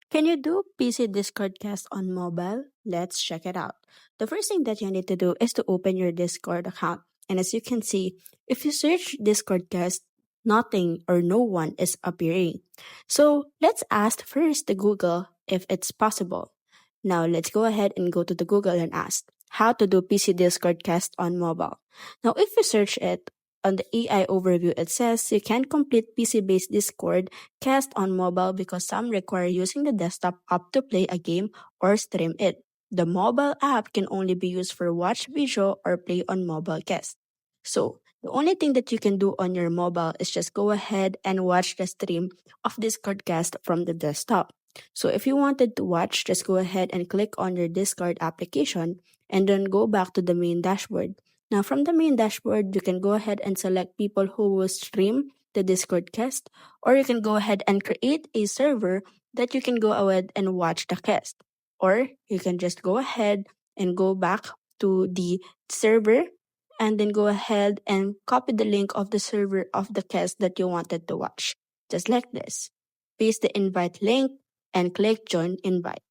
Can you do PC Discord cast on mobile? Let's check it out. The first thing that you need to do is to open your Discord account. And as you can see, if you search Discord cast, nothing or no one is appearing. So let's ask first to Google if it's possible. Now let's go ahead and go to the Google and ask how to do PC Discord cast on mobile. Now if you search it on the AI overview, it says you can complete PC-based Discord cast on mobile because some require using the desktop app to play a game or stream it. The mobile app can only be used for watch video or play on mobile cast. So, the only thing that you can do on your mobile is just go ahead and watch the stream of Discord cast from the desktop. So, if you wanted to watch, just go ahead and click on your Discord application and then go back to the main dashboard. Now, from the main dashboard, you can go ahead and select people who will stream the Discord cast, or you can go ahead and create a server that you can go ahead and watch the cast. Or you can just go ahead and go back to the server and then go ahead and copy the link of the server of the cast that you wanted to watch. Just like this. Paste the invite link and click join invite.